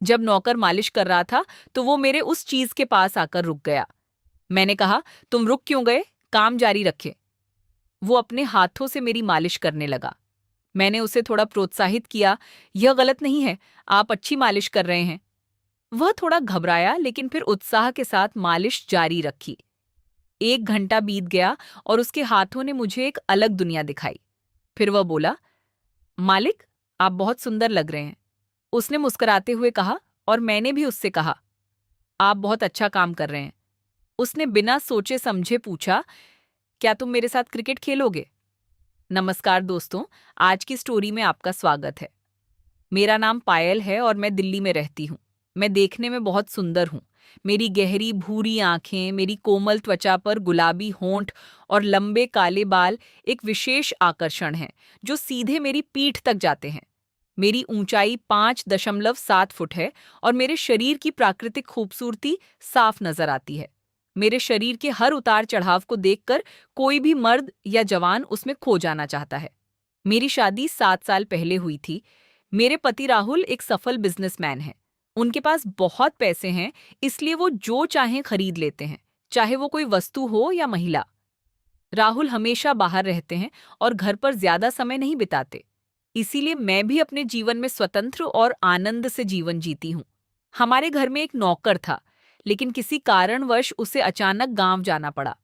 जब नौकर मालिश कर रहा था तो वो मेरे उस चीज के पास आकर रुक गया। मैंने कहा, तुम रुक क्यों गए? काम जारी रखे। वो अपने हाथों से मेरी मालिश करने लगा। मैंने उसे थोड़ा प्रोत्साहित किया, यह गलत नहीं है, आप अच्छी मालिश कर रहे हैं। वह थोड़ा घबराया लेकिन फिर उत्साह के साथ मालिश जारी रखी। 1 घंटा बीत गया और उसके हाथों ने मुझे एक अलग दुनिया दिखाई। फिर वह बोला, मालिक, आप बहुत सुंदर लग रहे हैं। उसने मुस्कुराते हुए कहा और मैंने भी उससे कहा, आप बहुत अच्छा काम कर रहे हैं। उसने बिना सोचे समझे पूछा, क्या तुम मेरे साथ क्रिकेट खेलोगे? नमस्कार दोस्तों, आज की स्टोरी में आपका स्वागत है। मेरा नाम पायल है और मैं दिल्ली में रहती हूँ। मैं देखने में बहुत सुंदर हूँ। मेरी गहरी भूरी आंखें, मेरी कोमल त्वचा पर गुलाबी होंठ और लंबे काले बाल एक विशेष आकर्षण हैं, जो सीधे मेरी पीठ तक जाते हैं। मेरी ऊंचाई 5.7 फुट है और मेरे शरीर की प्राकृतिक खूबसूरती साफ नजर आती है। मेरे शरीर के हर उतार चढ़ाव को देखकर कोई भी मर्द या जवान उसमें खो जाना चाहता है। मेरी शादी 7 साल पहले हुई थी। मेरे पति राहुल एक सफल बिजनेसमैन हैं। उनके पास बहुत पैसे हैं, इसलिए वो जो चाहें खरीद लेते हैं, चाहे वो कोई वस्तु हो या महिला। राहुल हमेशा बाहर रहते हैं और घर पर ज्यादा समय नहीं बिताते। इसीलिए मैं भी अपने जीवन में स्वतंत्र और आनंद से जीवन जीती हूँ। हमारे घर में एक नौकर था, लेकिन किसी कारणवश उसे अचानक गांव जाना पड़ा।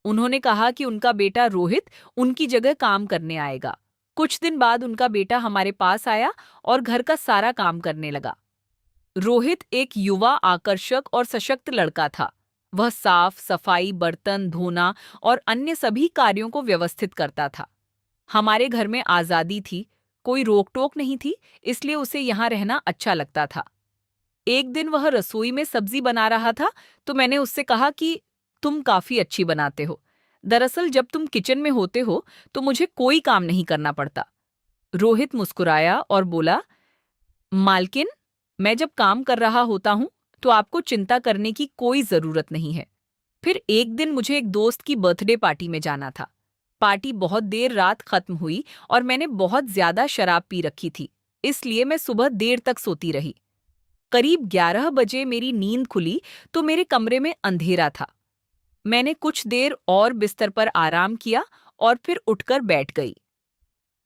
उन्होंने कहा कि उनका बेटा रोहित उनकी जगह काम करने आएगा। कुछ दिन बाद उनका बेटा हमारे पास आया और घर का सारा काम करने लगा। रोहित एक युवा, आकर्षक और सशक्त लड़का था। वह साफ सफाई, बर्तन धोना और अन्य सभी कार्यों को व्यवस्थित करता था। हमारे घर में आजादी थी, कोई रोक टोक नहीं थी, इसलिए उसे यहाँ रहना अच्छा लगता था। एक दिन वह रसोई में सब्जी बना रहा था, तो मैंने उससे कहा कि तुम काफी अच्छी बनाते हो। दरअसल जब तुम किचन में होते हो तो मुझे कोई काम नहीं करना पड़ता। रोहित मुस्कुराया और बोला, मालकिन, मैं जब काम कर रहा होता हूँ तो आपको चिंता करने की कोई जरूरत नहीं है। फिर एक दिन मुझे एक दोस्त की बर्थडे पार्टी में जाना था। पार्टी बहुत देर रात खत्म हुई और मैंने बहुत ज्यादा शराब पी रखी थी, इसलिए मैं सुबह देर तक सोती रही। करीब 11 बजे मेरी नींद खुली तो मेरे कमरे में अंधेरा था। मैंने कुछ देर और बिस्तर पर आराम किया और फिर उठकर बैठ गई।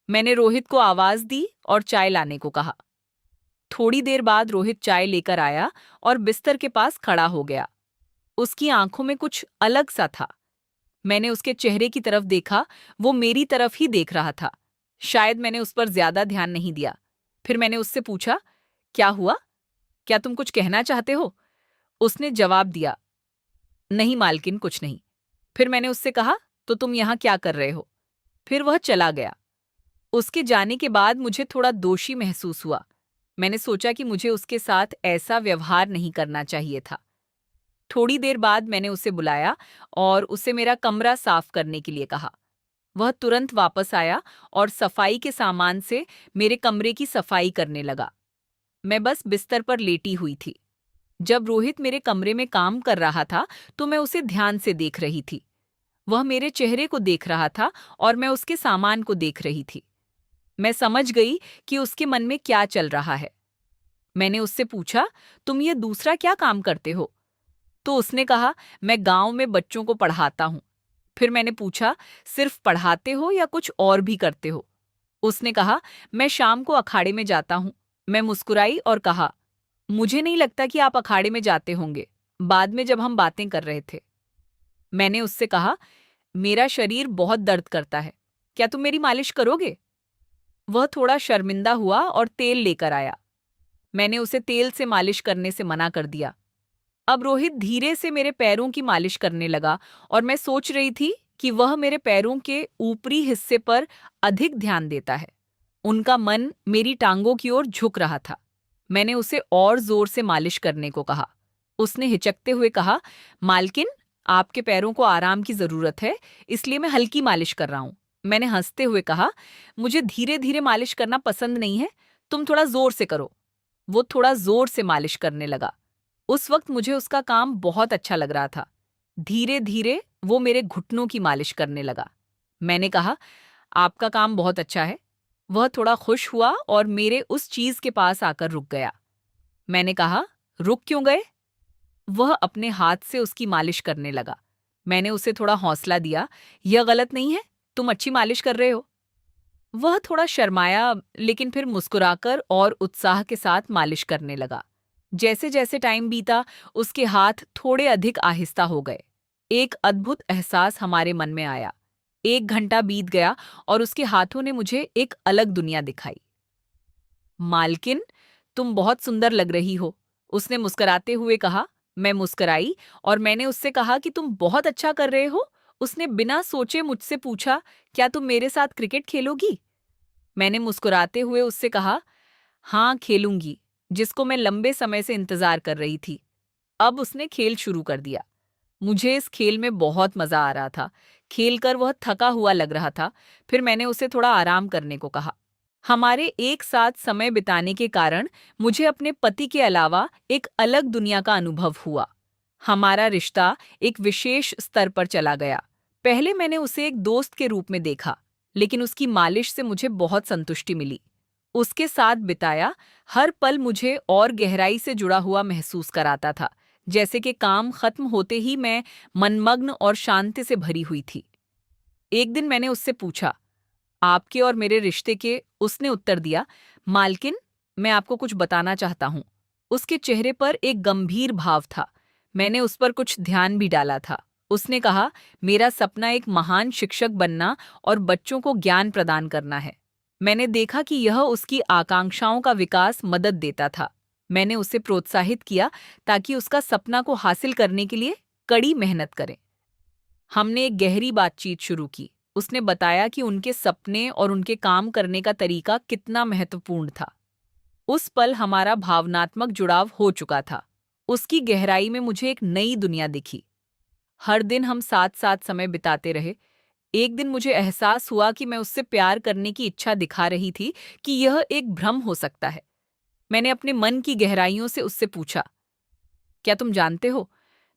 मैंने रोहित को आवाज दी और चाय लाने को कहा। थोड़ी देर बाद रोहित चाय लेकर आया और बिस्तर के पास खड़ा हो गया। उसकी आंखों में कुछ अलग सा था। मैंने उसके चेहरे की तरफ देखा, वो मेरी तरफ ही देख रहा था। शायद मैंने उस पर ज्यादा ध्यान नहीं दिया। फिर मैंने उससे पूछा, क्या हुआ? क्या तुम कुछ कहना चाहते हो? उसने जवाब दिया, नहीं मालकिन, कुछ नहीं। फिर मैंने उससे कहा, तो तुम यहाँ क्या कर रहे हो? फिर वह चला गया। उसके जाने के बाद मुझे थोड़ा दोषी महसूस हुआ। मैंने सोचा कि मुझे उसके साथ ऐसा व्यवहार नहीं करना चाहिए था। थोड़ी देर बाद मैंने उसे बुलाया और उसे मेरा कमरा साफ करने के लिए कहा। वह तुरंत वापस आया और सफाई के सामान से मेरे कमरे की सफाई करने लगा। मैं बस बिस्तर पर लेटी हुई थी। जब रोहित मेरे कमरे में काम कर रहा था तो मैं उसे ध्यान से देख रही थी। वह मेरे चेहरे को देख रहा था और मैं उसके सामान को देख रही थी। मैं समझ गई कि उसके मन में क्या चल रहा है। मैंने उससे पूछा, तुम ये दूसरा क्या काम करते हो? तो उसने कहा, मैं गांव में बच्चों को पढ़ाता हूँ। फिर मैंने पूछा, सिर्फ पढ़ाते हो या कुछ और भी करते हो? उसने कहा, मैं शाम को अखाड़े में जाता हूँ। मैं मुस्कुराई और कहा, मुझे नहीं लगता कि आप अखाड़े में जाते होंगे, बाद में जब हम बातें कर रहे थे। मैंने उससे कहा, मेरा शरीर बहुत दर्द करता है, क्या तुम मेरी मालिश करोगे? वह थोड़ा शर्मिंदा हुआ और तेल लेकर आया। मैंने उसे तेल से मालिश करने से मना कर दिया। अब रोहित धीरे से मेरे पैरों की मालिश करने लगा और मैं सोच रही थी कि वह मेरे पैरों के ऊपरी हिस्से पर अधिक ध्यान देता है। उनका मन मेरी टांगों की ओर झुक रहा था। मैंने उसे और जोर से मालिश करने को कहा। उसने हिचकते हुए कहा, मालकिन, आपके पैरों को आराम की जरूरत है, इसलिए मैं हल्की मालिश कर रहा हूं। मैंने हंसते हुए कहा, मुझे धीरे धीरे मालिश करना पसंद नहीं है, तुम थोड़ा जोर से करो। वो थोड़ा जोर से मालिश करने लगा। उस वक्त मुझे उसका काम बहुत अच्छा लग रहा था। धीरे धीरे वो मेरे घुटनों की मालिश करने लगा। मैंने कहा, आपका काम बहुत अच्छा है। वह थोड़ा खुश हुआ और मेरे उस चीज के पास आकर रुक गया। मैंने कहा, रुक क्यों गए? वह अपने हाथ से उसकी मालिश करने लगा। मैंने उसे थोड़ा हौसला दिया, यह गलत नहीं है, तुम अच्छी मालिश कर रहे हो। वह थोड़ा शर्माया, लेकिन फिर मुस्कुराकर और उत्साह के साथ मालिश करने लगा। जैसे जैसे टाइम बीता, उसके हाथ थोड़े अधिक आहिस्ता हो गए। एक अद्भुत एहसास हमारे मन में आया। 1 घंटा बीत गया और उसके हाथों ने मुझे एक अलग दुनिया दिखाई। मालकिन, तुम बहुत सुंदर लग रही हो, उसने मुस्कुराते हुए कहा। मैं मुस्कुराई और मैंने उससे कहा कि तुम बहुत अच्छा कर रहे हो। उसने बिना सोचे मुझसे पूछा, क्या तुम मेरे साथ क्रिकेट खेलोगी? मैंने मुस्कुराते हुए उससे कहा, हाँ खेलूंगी, जिसको मैं लंबे समय से इंतजार कर रही थी। अब उसने खेल शुरू कर दिया। मुझे इस खेल में बहुत मजा आ रहा था। खेलकर वह थका हुआ लग रहा था। फिर मैंने उसे थोड़ा आराम करने को कहा। हमारे एक साथ समय बिताने के कारण मुझे अपने पति के अलावा एक अलग दुनिया का अनुभव हुआ। हमारा रिश्ता एक विशेष स्तर पर चला गया। पहले मैंने उसे एक दोस्त के रूप में देखा, लेकिन उसकी मालिश से मुझे बहुत संतुष्टि मिली। उसके साथ बिताया हर पल मुझे और गहराई से जुड़ा हुआ महसूस कराता था, जैसे कि काम खत्म होते ही मैं मनमग्न और शांति से भरी हुई थी। एक दिन मैंने उससे पूछा, आपके और मेरे रिश्ते के? उसने उत्तर दिया, मालकिन, मैं आपको कुछ बताना चाहता हूँ। उसके चेहरे पर एक गंभीर भाव था। मैंने उस पर कुछ ध्यान भी डाला था। उसने कहा, मेरा सपना एक महान शिक्षक बनना और बच्चों को ज्ञान प्रदान करना है। मैंने देखा कि यह उसकी आकांक्षाओं का विकास मदद देता था। मैंने उसे प्रोत्साहित किया ताकि उसका सपना को हासिल करने के लिए कड़ी मेहनत करे। हमने एक गहरी बातचीत शुरू की। उसने बताया कि उनके सपने और उनके काम करने का तरीका कितना महत्वपूर्ण था। उस पल हमारा भावनात्मक जुड़ाव हो चुका था। उसकी गहराई में मुझे एक नई दुनिया दिखी। हर दिन हम साथ साथ समय बिताते रहे। एक दिन मुझे एहसास हुआ कि मैं उससे प्यार करने की इच्छा दिखा रही थी, कि यह एक भ्रम हो सकता है। मैंने अपने मन की गहराइयों से उससे पूछा, क्या तुम जानते हो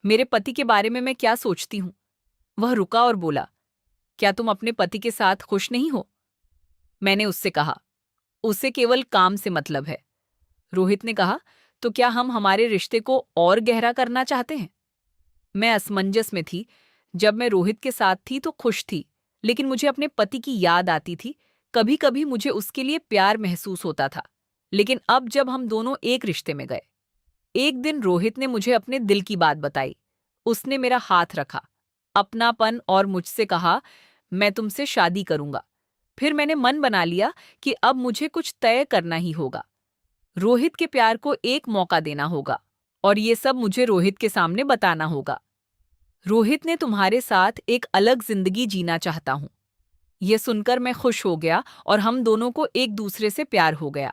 मेरे पति के बारे में मैं क्या सोचती हूँ? वह रुका और बोला, क्या तुम अपने पति के साथ खुश नहीं हो? मैंने उससे कहा, उसे केवल काम से मतलब है। रोहित ने कहा, तो क्या हम हमारे रिश्ते को और गहरा करना चाहते हैं? मैं असमंजस में थी। जब मैं रोहित के साथ थी तो खुश थी, लेकिन मुझे अपने पति की याद आती थी। कभी कभी मुझे उसके लिए प्यार महसूस होता था। लेकिन अब जब हम दोनों एक रिश्ते में गए, एक दिन रोहित ने मुझे अपने दिल की बात बताई। उसने मेरा हाथ रखा, अपनापन, और मुझसे कहा, मैं तुमसे शादी करूंगा। फिर मैंने मन बना लिया कि अब मुझे कुछ तय करना ही होगा। रोहित के प्यार को एक मौका देना होगा, और ये सब मुझे रोहित के सामने बताना होगा। रोहित ने तुम्हारे साथ एक अलग जिंदगी जीना चाहता हूं। यह सुनकर मैं खुश हो गया और हम दोनों को एक दूसरे से प्यार हो गया।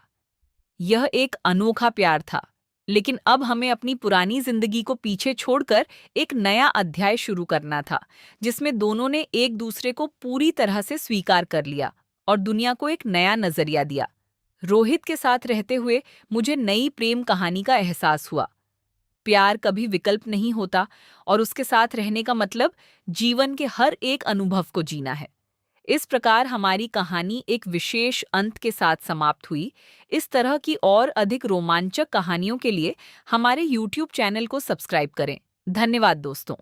यह एक अनोखा प्यार था, लेकिन अब हमें अपनी पुरानी जिंदगी को पीछे छोड़कर एक नया अध्याय शुरू करना था, जिसमें दोनों ने एक दूसरे को पूरी तरह से स्वीकार कर लिया और दुनिया को एक नया नजरिया दिया। रोहित के साथ रहते हुए मुझे नई प्रेम कहानी का एहसास हुआ। प्यार कभी विकल्प नहीं होता, और उसके साथ रहने का मतलब जीवन के हर एक अनुभव को जीना है। इस प्रकार हमारी कहानी एक विशेष अंत के साथ समाप्त हुई। इस तरह की और अधिक रोमांचक कहानियों के लिए हमारे YouTube चैनल को सब्सक्राइब करें। धन्यवाद दोस्तों।